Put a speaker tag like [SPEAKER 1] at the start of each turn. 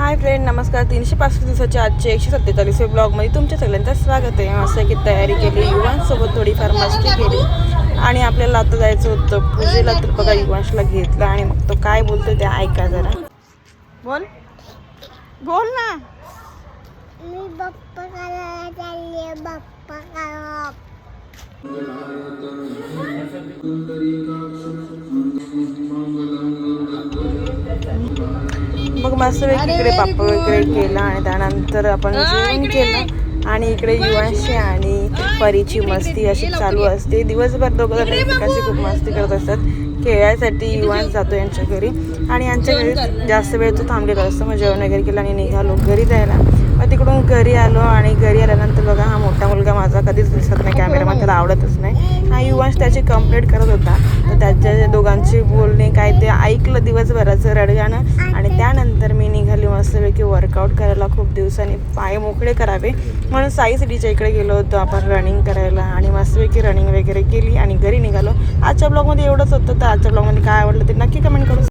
[SPEAKER 1] Hi friend, नमस्कार. 365 दिवसाच्या आजचे 147 ब्लॉगमध्ये तुमच्या सगळ्यांचं स्वागत आहे. असं की तयारी केली, युवांसोबत थोडीफार मस्ती केली आणि आपल्याला आता जायचं होतं पूजेला. तर बघा, युवांशला घेतलं आणि मग तो काय बोलतो ते ऐका जरा. बोल बोल ना.
[SPEAKER 2] मी बाप्पा करायला चालले, बाप्पा करा.
[SPEAKER 1] मग मस्त इकडे पापड वगैरे केला आणि त्यानंतर आपण जेवण केलं आणि इकडे युवांशी आणि परीची मस्ती अशी चालू असते. दिवसभर दोघं जण एकमेकांशी खूप मस्ती करत असतात. खेळायसाठी युवांश जातो यांच्या घरी आणि यांच्या घरी जास्त वेळ तो थांबलेला असतो. मग जेवण वगैरे केलं आणि निघालो घरी जायला. मग तिकडून घरी आलो आणि घरी आल्यानंतर बघा, हा मोठा मुलगा माझा कधीच दिसत नाही कॅमेरामध्ये, त्याला आवडतच नाही. हा युवांश त्याची कंप्लेंट करत होता, तर त्याच्या दोघांची बोलणे काय ते ऐकलं दिवसभराचं रडगाणं. आणि त्यानंतर मी निघाली मस्तपैकी वर्कआउट करायला. खूप दिवसांनी पाय मोकळे करावे म्हणून साई सिटीच्या इकडे गेलो होतो आपण रनिंग करायला आणि मस्तपैकी रनिंग वगैरे केली आणि घरी निघालो. आजच्या ब्लॉगमध्ये एवढंच होतं. तर आजच्या ब्लॉगमध्ये काय आवडलं ते नक्की कमेंट करू.